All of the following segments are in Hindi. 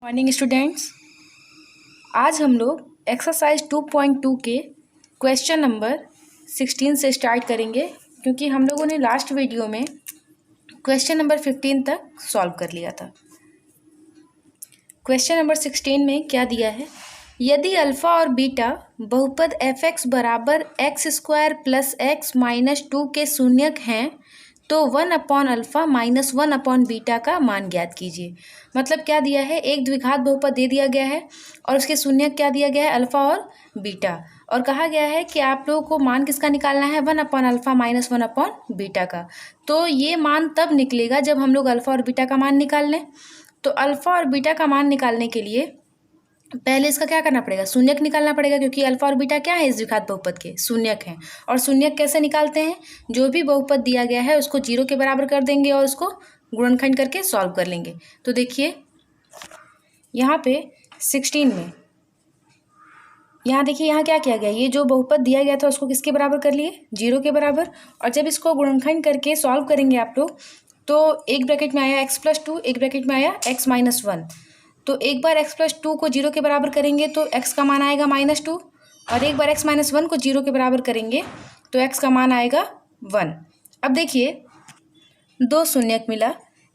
मॉर्निंग स्टूडेंट्स, आज हम लोग एक्सरसाइज 2.2 के क्वेश्चन नंबर 16 से स्टार्ट करेंगे, क्योंकि हम लोगों ने लास्ट वीडियो में क्वेश्चन नंबर 15 तक सॉल्व कर लिया था। क्वेश्चन नंबर 16 में क्या दिया है, यदि अल्फ़ा और बीटा बहुपद f(x) बराबर x² प्लस x माइनस 2 के शून्यक हैं तो 1/अल्फ़ा माइनस 1/बीटा का मान ज्ञात कीजिए। मतलब क्या दिया है, एक द्विघात बहुपद दे दिया गया है और उसके शून्यक क्या दिया गया है, अल्फ़ा और बीटा, और कहा गया है कि आप लोगों को मान किसका निकालना है, 1/अल्फ़ा माइनस 1/बीटा का। तो ये मान तब निकलेगा जब हम लोग अल्फ़ा और बीटा का मान निकाल लें। तो अल्फ़ा और बीटा का मान निकालने के लिए पहले इसका क्या करना पड़ेगा, शून्यक निकालना पड़ेगा, क्योंकि अल्फा और बीटा क्या है, इस द्विघात बहुपद के शून्यक हैं। और शून्यक कैसे निकालते हैं, जो भी बहुपद दिया गया है उसको 0 के बराबर कर देंगे और उसको गुणनखंड करके सॉल्व कर लेंगे। तो देखिए यहाँ पे 16 में यहाँ देखिए, यहाँ क्या किया गया, ये जो बहुपद दिया गया था उसको किसके बराबर कर लिए, 0 के बराबर। और जब इसको गुणनखंड करके सॉल्व करेंगे आप लोग, तो एक ब्रैकेट में आया x+2, एक ब्रैकेट में आया x-1। तो एक बार x+2 को 0 के बराबर करेंगे तो x का मान आएगा -2, और एक बार x-1 को 0 के बराबर करेंगे तो x का मान आएगा 1। अब देखिए दो शून्यक मिला,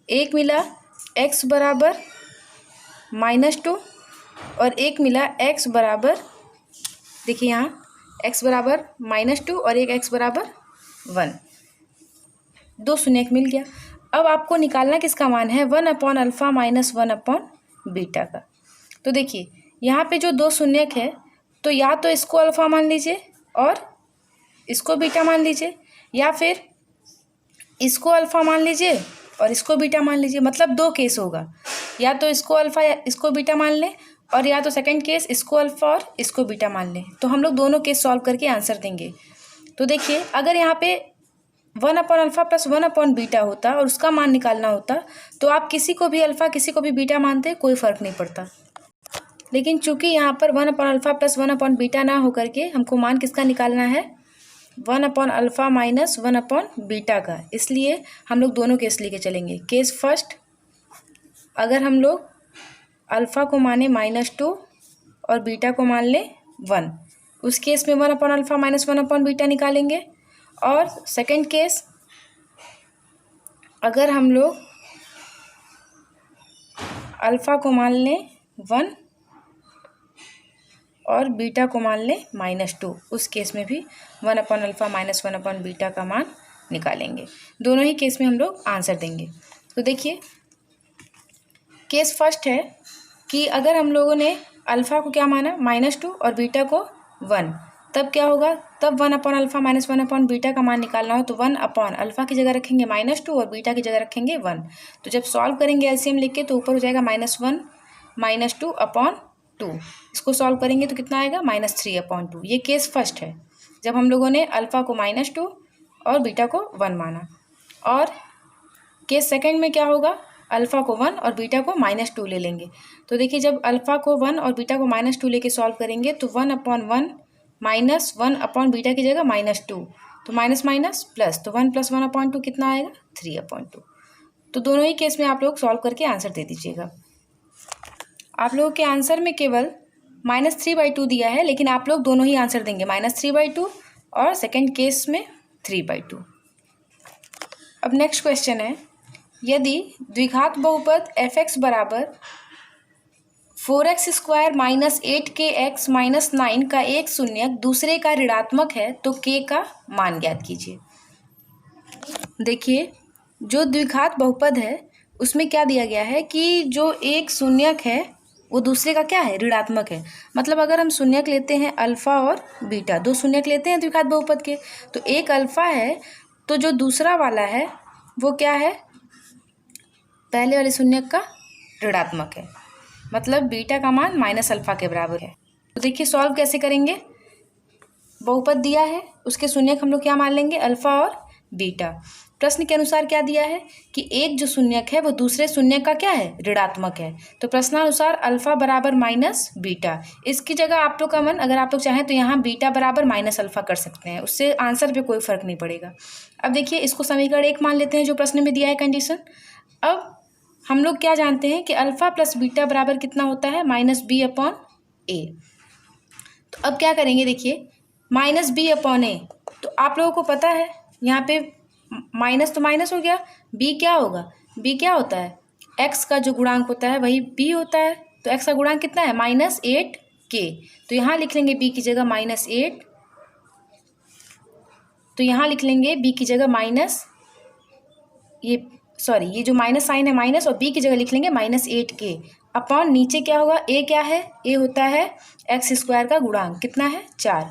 एक मिला x बराबर -2 और एक मिला x बराबर, देखिए यहाँ x बराबर -2 और एक x बराबर 1, दो शून्यक मिल गया। अब आपको निकालना किसका मान है, 1/अल्फ़ा माइनस 1/बीटा का। तो देखिए यहाँ पे जो दो शून्यक है, तो या तो इसको अल्फ़ा मान लीजिए और इसको बीटा मान लीजिए, या फिर इसको अल्फ़ा मान लीजिए और इसको बीटा मान लीजिए। मतलब दो केस होगा, या तो इसको अल्फ़ा या इसको बीटा मान लें, और या तो सेकंड केस इसको अल्फ़ा और इसको बीटा मान लें। तो हम लोग दोनों केस सॉल्व करके आंसर देंगे। तो देखिए अगर यहाँ पे 1/अल्फ़ा प्लस 1/बीटा होता और उसका मान निकालना होता, तो आप किसी को भी अल्फ़ा किसी को भी बीटा मानते, कोई फ़र्क नहीं पड़ता। लेकिन चूंकि यहाँ पर 1/अल्फ़ा प्लस 1/बीटा ना होकर के हमको मान किसका निकालना है, 1/अल्फ़ा माइनस 1/बीटा का, इसलिए हम लोग दोनों केस लेके चलेंगे। केस फर्स्ट, अगर हम लोग अल्फ़ा को माने -2 और बीटा को मान लें 1, उस केस में 1/अल्फ़ा माइनस 1/बीटा निकालेंगे। और सेकंड केस, अगर हम लोग अल्फ़ा को मान लें 1 और बीटा को मान लें -2, उस केस में भी 1/अल्फ़ा माइनस 1/बीटा का मान निकालेंगे। दोनों ही केस में हम लोग आंसर देंगे। तो देखिए केस फर्स्ट है कि अगर हम लोगों ने अल्फ़ा को क्या माना, -2 और बीटा को 1, तब क्या होगा, तब 1/अल्फ़ा माइनस 1/बीटा का मान निकालना हो तो 1/अल्फ़ा की जगह रखेंगे -2 और बीटा की जगह रखेंगे 1। तो जब सॉल्व करेंगे एलसीएम लिख के, तो ऊपर हो जाएगा -1 -2/2। इसको सॉल्व करेंगे तो कितना आएगा, -3/2। ये केस फर्स्ट है, जब हम लोगों ने अल्फ़ा को -2 और बीटा को 1 माना। और केस सेकंड में क्या होगा, अल्फ़ा को 1 और बीटा को -2 ले लेंगे। तो देखिए जब अल्फ़ा को 1 और बीटा को -2 लेके सॉल्व करेंगे तो 1/1 माइनस 1/बीटा की जगह -2, तो माइनस माइनस प्लस, तो 1 + 1/2 कितना आएगा, 3/2। तो दोनों ही केस में आप लोग सॉल्व करके आंसर दे दीजिएगा। आप लोगों के आंसर में केवल -3/2 दिया है, लेकिन आप लोग दोनों ही आंसर देंगे, -3/2 और सेकेंड केस में 3/2। अब नेक्स्ट क्वेश्चन है, यदि द्विघात बहुपद f(x) बराबर 4x² माइनस 8kx माइनस 9 का एक शून्यक दूसरे का ऋणात्मक है तो k का मान ज्ञात कीजिए। देखिए जो द्विघात बहुपद है उसमें क्या दिया गया है कि जो एक शून्यक है वो दूसरे का क्या है, ऋणात्मक है। मतलब अगर हम शून्यक लेते हैं अल्फ़ा और बीटा, दो शून्यक लेते हैं द्विघात बहुपद के, तो एक अल्फ़ा है तो जो दूसरा वाला है वो क्या है, पहले वाले शून्यक का ऋणात्मक है। मतलब बीटा का मान -अल्फ़ा के बराबर है। तो देखिए सॉल्व कैसे करेंगे, बहुपद दिया है उसके शून्यक हम लोग क्या मान लेंगे, अल्फ़ा और बीटा। प्रश्न के अनुसार क्या दिया है कि एक जो शून्यक है वो दूसरे शून्यक का क्या है, ऋणात्मक है। तो प्रश्नानुसार अल्फ़ा बराबर -बीटा, इसकी जगह आप लोग का मन, अगर आप लोग चाहें तो यहाँ बीटा बराबर -अल्फ़ा कर सकते हैं, उससे आंसर पे कोई फर्क नहीं पड़ेगा। अब देखिए इसको समीकरण 1 मान लेते हैं जो प्रश्न में दिया है कंडीशन। अब हम लोग क्या जानते हैं कि अल्फ़ा प्लस बीटा बराबर कितना होता है, -b/a। तो अब क्या करेंगे, देखिए -b/a, तो आप लोगों को पता है यहाँ पे माइनस तो माइनस हो गया, b क्या होगा, b क्या होता है, x का जो गुणांक होता है वही b होता है। तो x का गुणांक कितना है, -8k। तो यहाँ लिख लेंगे b की जगह -8, तो यहाँ लिख लेंगे b की जगह माइनस, ये जो माइनस साइन है माइनस, और b की जगह लिख लेंगे -8k अपॉन नीचे क्या होगा, a क्या है, a होता है x² का गुणांक, कितना है 4।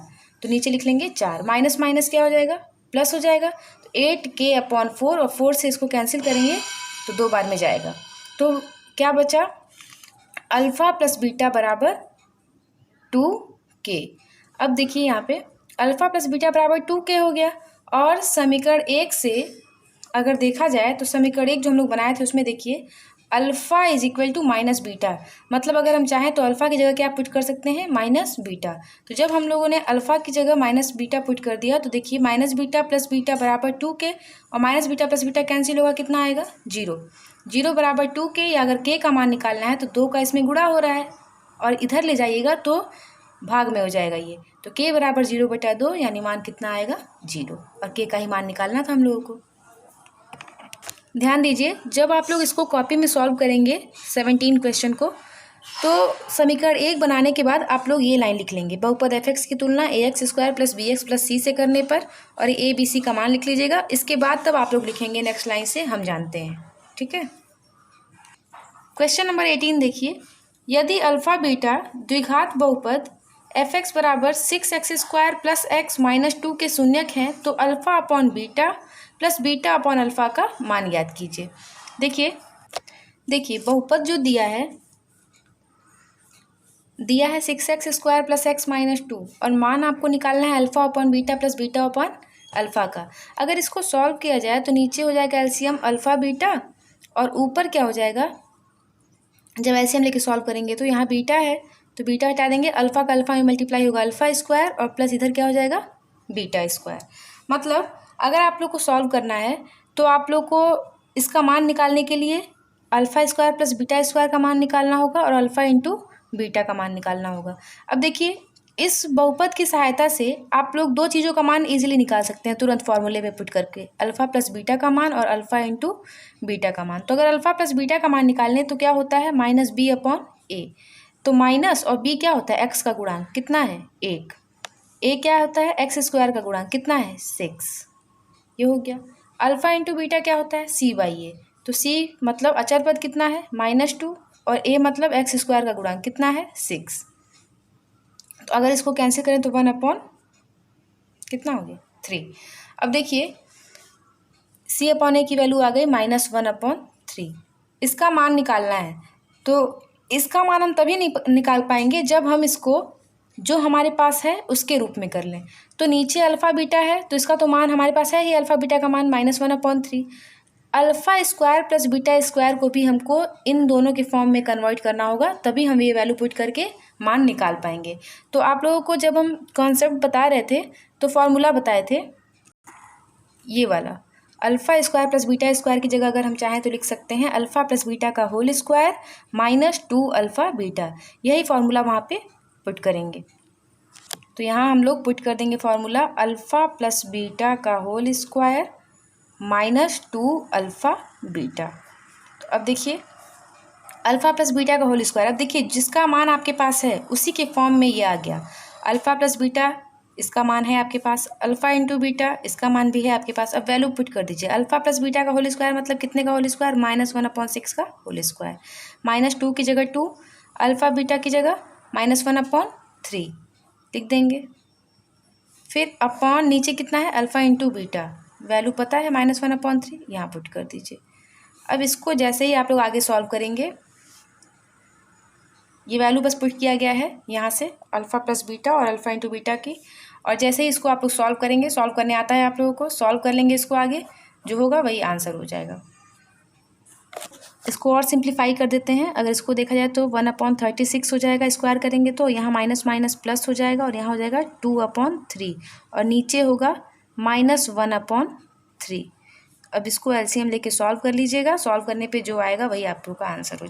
तो नीचे लिख लेंगे 4, माइनस माइनस क्या हो जाएगा, प्लस हो जाएगा। तो 8k/4, और 4 से इसको कैंसिल करेंगे तो 2 बार में जाएगा। तो क्या बचा, अल्फ़ा प्लस बीटा बराबर 2k। अब देखिए यहाँ पे अल्फ़ा प्लस बीटा बराबर 2k हो गया। और समीकरण 1 से अगर देखा जाए तो समीकरण 1 जो हम लोग बनाए थे उसमें देखिए alpha is equal to minus beta, मतलब अगर हम चाहें तो अल्फ़ा की जगह क्या पुट कर सकते हैं, माइनस बीटा। तो जब हम लोगों ने अल्फ़ा की जगह माइनस बीटा पुट कर दिया तो देखिए माइनस बीटा प्लस बीटा बराबर 2k, और minus beta plus beta cancel होगा, कितना आएगा 0। 0 बराबर 2k, या अगर k का मान निकालना है तो 2 का इसमें गुणा हो रहा है और इधर ले जाइएगा तो भाग में हो जाएगा ये। तो k बराबर 0/2, यानी मान कितना आएगा 0, और k का ही मान निकालना था हम लोगों को। ध्यान दीजिए, जब आप लोग इसको कॉपी में सॉल्व करेंगे 17 क्वेश्चन को, तो समीकरण 1 बनाने के बाद आप लोग ये लाइन लिख लेंगे, बहुपद f(x) की तुलना ax² + bx + c से करने पर, और a b c का मान लिख लीजिएगा। इसके बाद तब आप लोग लिखेंगे नेक्स्ट लाइन से, हम जानते हैं, ठीक है। क्वेश्चन नंबर 18 देखिए, यदि अल्फ़ा बीटा द्विघात बहुपद f(x) बराबर 6x² + x - 2 के शून्यक हैं तो alpha upon beta plus beta upon alpha का मान ज्ञात कीजिए। देखिए बहुपद जो दिया है 6x² + x - 2, और मान आपको निकालना है alpha upon beta plus beta upon alpha का। अगर इसको सॉल्व किया जाए तो नीचे हो जाएगा एलसीएम अल्फ़ा बीटा, और ऊपर क्या हो जाएगा, जब एलसीएम लेके सॉल्व करेंगे तो यहाँ बीटा है तो बीटा हटा देंगे, अल्फ़ा का अल्फ़ा में मल्टीप्लाई होगा अल्फ़ा², और प्लस इधर क्या हो जाएगा बीटा²। मतलब अगर आप लोग को सॉल्व करना है तो आप लोग को इसका मान निकालने के लिए अल्फ़ा² प्लस बीटा² का मान निकालना होगा, और अल्फ़ा इंटू बीटा का मान निकालना होगा। अब देखिए इस बहुपद की सहायता से आप लोग 2 चीज़ों का मान इजीली निकाल सकते हैं तुरंत फॉर्मूले में पुट करके, अल्फ़ा प्लस बीटा का मान और अल्फ़ा इंटू बीटा का मान। तो अगर अल्फ़ा प्लस बीटा का मान निकालने तो क्या होता है, -b/a। तो माइनस और b क्या होता है, x का गुणांक कितना है 1, a क्या होता है x² का गुणांक कितना है 6, ये हो गया। अल्फ़ा इंटू बीटा क्या होता है c/a, तो c मतलब अचर पद कितना है -2, और a मतलब x² का गुणांक कितना है 6। तो अगर इसको कैंसिल करें तो 1 कितना हो गया 3। अब देखिए c/a की वैल्यू आ गई -1/3। इसका मान निकालना है, तो इसका मान हम तभी निकाल पाएंगे जब हम इसको जो हमारे पास है उसके रूप में कर लें। तो नीचे अल्फ़ा बीटा है तो इसका तो मान हमारे पास है ही, अल्फ़ा बीटा का मान -1/3। अल्फ़ा² प्लस बीटा² को भी हमको इन दोनों के फॉर्म में कन्वर्ट करना होगा, तभी हम ये वैल्यू पुट करके मान निकाल पाएंगे। तो आप लोगों को जब हम कॉन्सेप्ट बता रहे थे तो फॉर्मूला बताए थे ये वाला, अल्फ़ा² प्लस बीटा² की जगह अगर हम चाहें तो लिख सकते हैं अल्फ़ा प्लस बीटा का होल स्क्वायर -2 अल्फ़ा बीटा, यही फार्मूला वहाँ पे पुट करेंगे। तो यहाँ हम लोग पुट कर देंगे फार्मूला अल्फ़ा प्लस बीटा का होल स्क्वायर -2 अल्फ़ा बीटा। तो अब देखिए अल्फ़ा प्लस बीटा का होल स्क्वायर, अब देखिए जिसका मान आपके पास है उसी के फॉर्म में ये आ गया। अल्फ़ा प्लस बीटा इसका मान है आपके पास, अल्फ़ा इंटू बीटा इसका मान भी है आपके पास। अब वैल्यू पुट कर दीजिए, अल्फ़ा प्लस बीटा का होल स्क्वायर मतलब कितने का होल स्क्वायर, -1/6 का होल स्क्वायर, -2 की जगह 2, अल्फ़ा बीटा की जगह -1/3 लिख देंगे। फिर अपॉन नीचे कितना है अल्फ़ा इंटू बीटा, वैल्यू पता है -1/3, यहाँ पुट कर दीजिए। अब इसको जैसे ही आप लोग आगे सॉल्व करेंगे, ये वैल्यू बस पुट किया गया है यहाँ से अल्फ़ा प्लस बीटा और अल्फ़ा इंटू बीटा की, और जैसे ही इसको आप लोग सॉल्व करेंगे, सॉल्व करने आता है आप लोगों को, सॉल्व कर लेंगे इसको, आगे जो होगा वही आंसर हो जाएगा। इसको और सिंप्लीफाई कर देते हैं, अगर इसको देखा जाए तो 1/36 हो जाएगा, स्क्वायर करेंगे तो यहाँ माइनस माइनस प्लस हो जाएगा, और यहाँ हो जाएगा 2/3, और नीचे होगा -1/3। अब इसको एलसीएम लेके सॉल्व कर लीजिएगा। सॉल्व करने पे जो आएगा वही आपका आंसर हो